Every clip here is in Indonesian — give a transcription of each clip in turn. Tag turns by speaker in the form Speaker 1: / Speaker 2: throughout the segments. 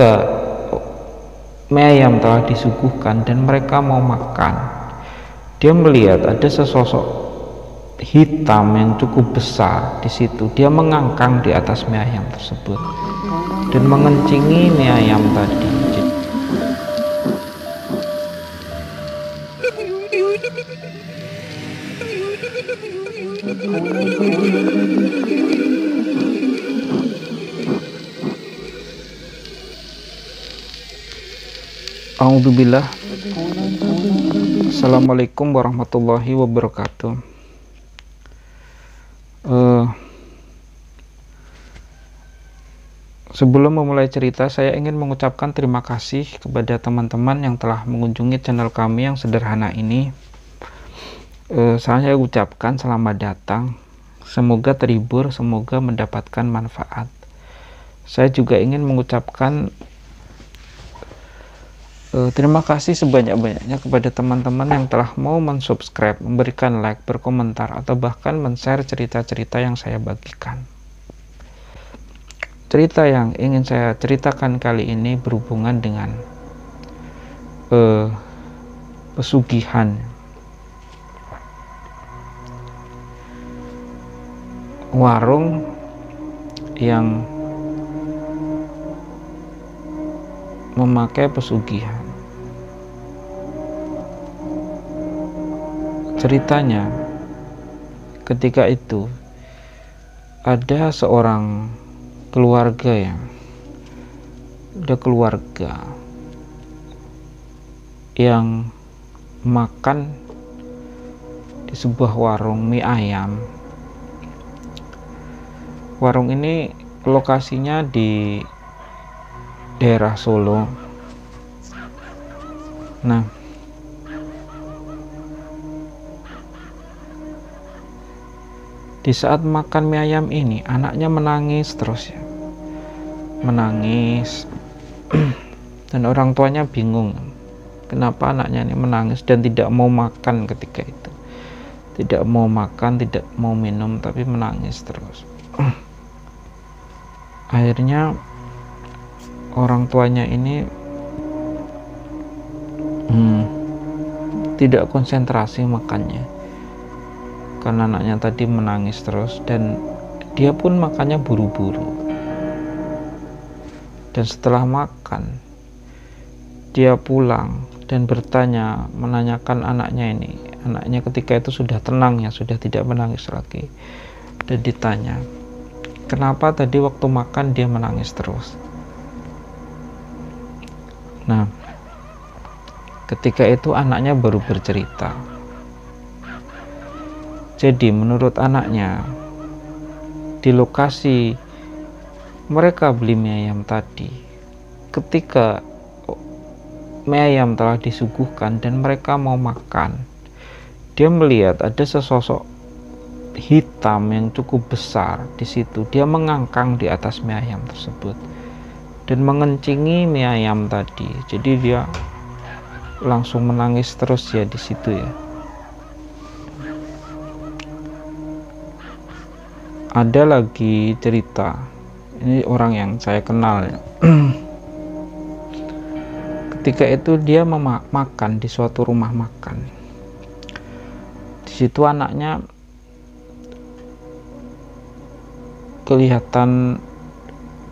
Speaker 1: ketika mie ayam telah disuguhkan dan mereka mau makan, dia melihat ada sesosok hitam yang cukup besar di situ. Dia mengangkang di atas mie ayam tersebut dan mengencingi mie ayam tadi. A'udzubillah. Assalamualaikum warahmatullahi wabarakatuh. Sebelum memulai cerita, saya ingin mengucapkan terima kasih kepada teman-teman yang telah mengunjungi channel kami yang sederhana ini. Saya ucapkan selamat datang. Semoga terhibur, semoga mendapatkan manfaat. Saya juga ingin mengucapkan terima kasih sebanyak-banyaknya kepada teman-teman yang telah mau mensubscribe, memberikan like, berkomentar, atau bahkan men-share cerita-cerita yang saya bagikan. Cerita yang ingin saya ceritakan kali ini berhubungan dengan pesugihan. Warung yang memakai pesugihan. Ceritanya, ketika itu ada seorang keluarga yang makan di sebuah warung mie ayam. Warung ini lokasinya di daerah Solo. Nah, di saat makan mie ayam ini, anaknya menangis terus ya, menangis dan orang tuanya bingung kenapa anaknya ini menangis dan tidak mau makan ketika itu, tidak mau makan, tidak mau minum, tapi menangis terus. Akhirnya orang tuanya ini tidak konsentrasi makannya karena anaknya tadi menangis terus, dan dia pun makannya buru-buru. Dan setelah makan, dia pulang dan menanyakan anaknya ini. Anaknya ketika itu sudah tenang ya, sudah tidak menangis lagi, dan ditanya, kenapa tadi waktu makan dia menangis terus. Nah, ketika itu anaknya baru bercerita. Jadi menurut anaknya, di lokasi mereka beli mie ayam tadi, ketika mie ayam telah disuguhkan dan mereka mau makan, dia melihat ada sesosok hitam yang cukup besar di situ. Dia mengangkang di atas mie ayam tersebut dan mengencingi mie ayam tadi. Jadi dia langsung menangis terus ya di situ ya. Ada lagi cerita, ini orang yang saya kenal ya. Ketika itu dia makan di suatu rumah makan. Di situ anaknya kelihatan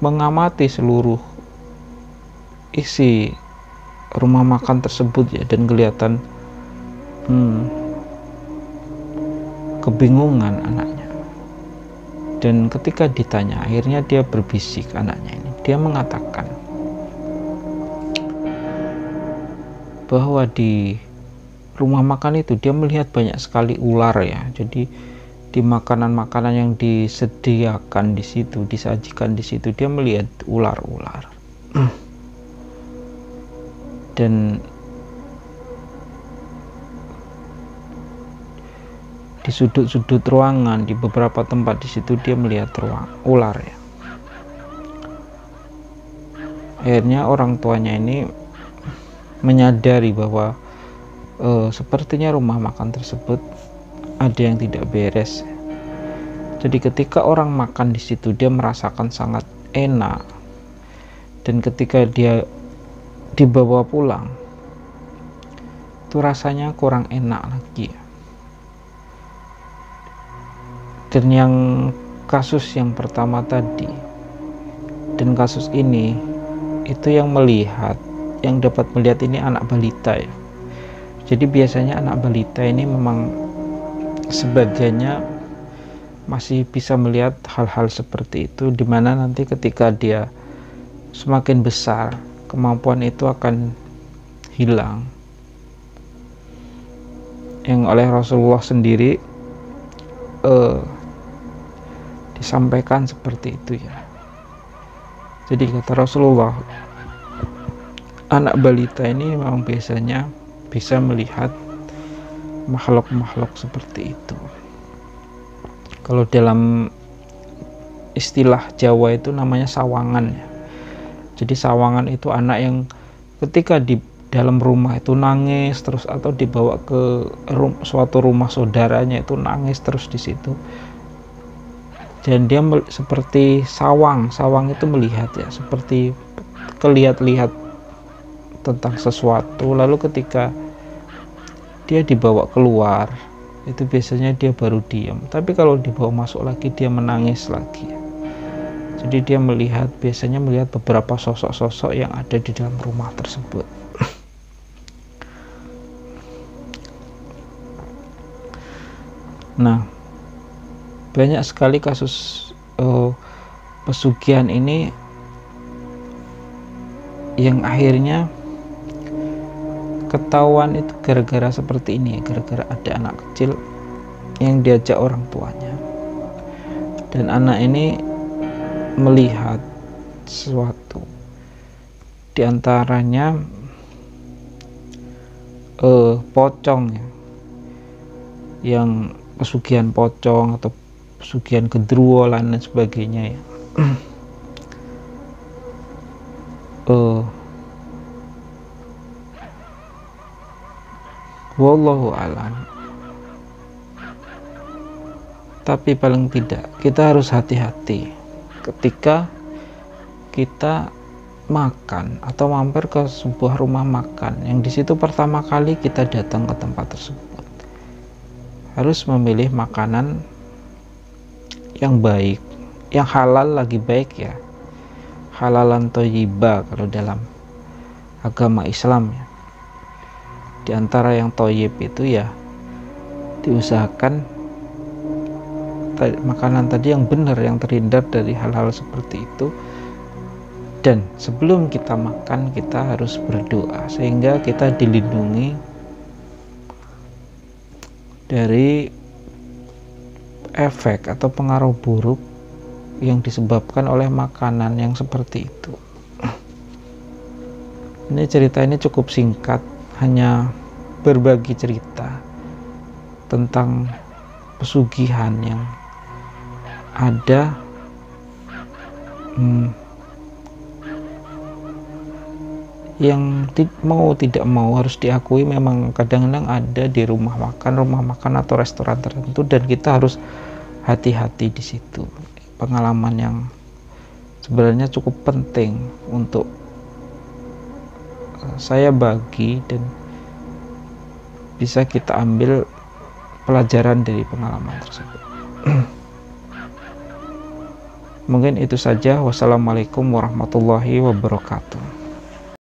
Speaker 1: mengamati seluruh isi rumah makan tersebut ya, dan kelihatan kebingungan anaknya. Dan ketika ditanya, akhirnya dia berbisik, anaknya ini, dia mengatakan bahwa di rumah makan itu dia melihat banyak sekali ular ya. Jadi di makanan-makanan yang disediakan di situ, disajikan di situ, dia melihat ular-ular. Dan di sudut-sudut ruangan, di beberapa tempat di situ dia melihat ular ya. Akhirnya orang tuanya ini menyadari bahwa sepertinya rumah makan tersebut ada yang tidak beres. Jadi ketika orang makan di situ, dia merasakan sangat enak dan ketika dia dibawa pulang itu rasanya kurang enak lagi. Dan yang kasus yang pertama tadi dan kasus ini, itu yang dapat melihat ini anak balita ya. Jadi biasanya anak balita ini memang sebagiannya masih bisa melihat hal-hal seperti itu, dimana nanti ketika dia semakin besar kemampuan itu akan hilang. Yang oleh Rasulullah sendiri disampaikan seperti itu ya. Jadi kata Rasulullah, anak balita ini memang biasanya bisa melihat makhluk-makhluk seperti itu. Kalau dalam istilah Jawa itu namanya sawangan ya. Jadi sawangan itu anak yang ketika di dalam rumah itu nangis terus, atau dibawa ke suatu rumah saudaranya itu nangis terus di situ. Dan dia seperti sawang itu melihat ya, seperti kelihat-lihat tentang sesuatu, lalu ketika dia dibawa keluar itu biasanya dia baru diam, tapi kalau dibawa masuk lagi dia menangis lagi. Jadi dia biasanya melihat beberapa sosok-sosok yang ada di dalam rumah tersebut. Nah, banyak sekali kasus pesugihan ini yang akhirnya ketahuan itu gara-gara seperti ini, gara-gara ada anak kecil yang diajak orang tuanya, dan anak ini melihat sesuatu, diantaranya pocong ya, yang pesugihan pocong atau pesugihan gendruwo dan sebagainya ya. Wallahu alam. Tapi paling tidak kita harus hati-hati ketika kita makan atau mampir ke sebuah rumah makan yang di situ pertama kali kita datang ke tempat tersebut. Harus memilih makanan yang baik, yang halal lagi baik ya. Halalan thayyibah kalau dalam agama Islam ya. Di antara yang thayyib itu ya diusahakan makanan tadi yang benar, yang terhindar dari hal-hal seperti itu. Dan sebelum kita makan kita harus berdoa sehingga kita dilindungi dari efek atau pengaruh buruk yang disebabkan oleh makanan yang seperti itu. Ini cerita ini cukup singkat, hanya berbagi cerita tentang pesugihan yang ada yang mau tidak mau harus diakui memang kadang-kadang ada di rumah makan atau restoran tertentu, dan kita harus hati-hati di situ. Pengalaman yang sebenarnya cukup penting untuk saya bagi, dan bisa kita ambil pelajaran dari pengalaman tersebut. Mungkin itu saja. Wassalamualaikum warahmatullahi wabarakatuh.